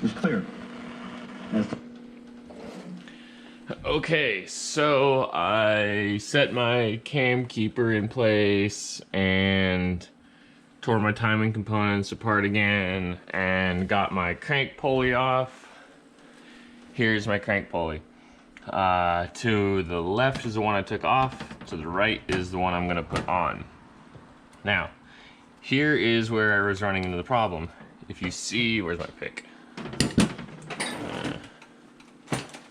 is clear. Okay, so I set my cam keeper in place and tore my timing components apart again and got my crank pulley off. Here's my crank pulley. To the left is the one I took off, to the right is the one I'm gonna put on. Now, here is where I was running into the problem. If you see, where's my pick?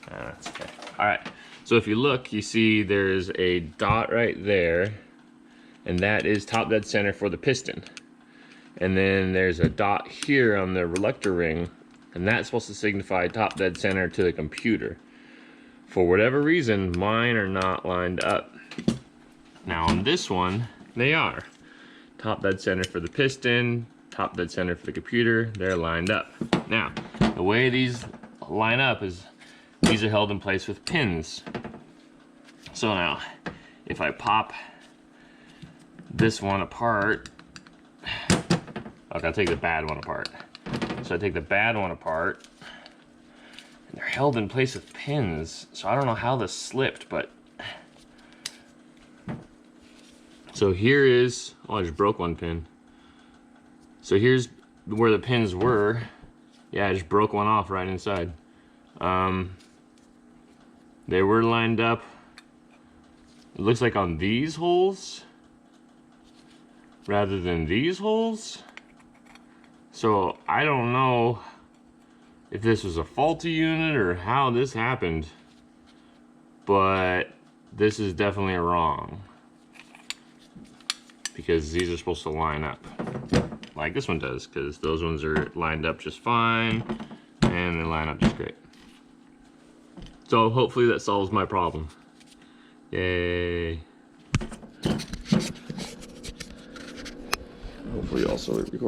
That's okay. All right, so if you look, you see there's a dot right there, and that is top dead center for the piston. And then there's a dot here on the reluctor ring, and that's supposed to signify top dead center to the computer. For whatever reason, mine are not lined up. Now on this one, they are. Top dead center for the piston, top dead center for the computer, they're lined up. Now, the way these line up is these are held in place with pins. So now, if I pop this one apart, okay, I'll take the bad one apart. So I take the bad one apart, and they're held in place with pins. So I don't know how this slipped, but. So here is, oh, I just broke one pin. So here's where the pins were. Yeah, I just broke one off right inside. They were lined up, it looks like on these holes rather than these holes. So I don't know if this was a faulty unit or how this happened, but this is definitely wrong because these are supposed to line up like this one does, because those ones are lined up just fine and they line up just great. So hopefully that solves my problem. Yay. Hopefully also it records.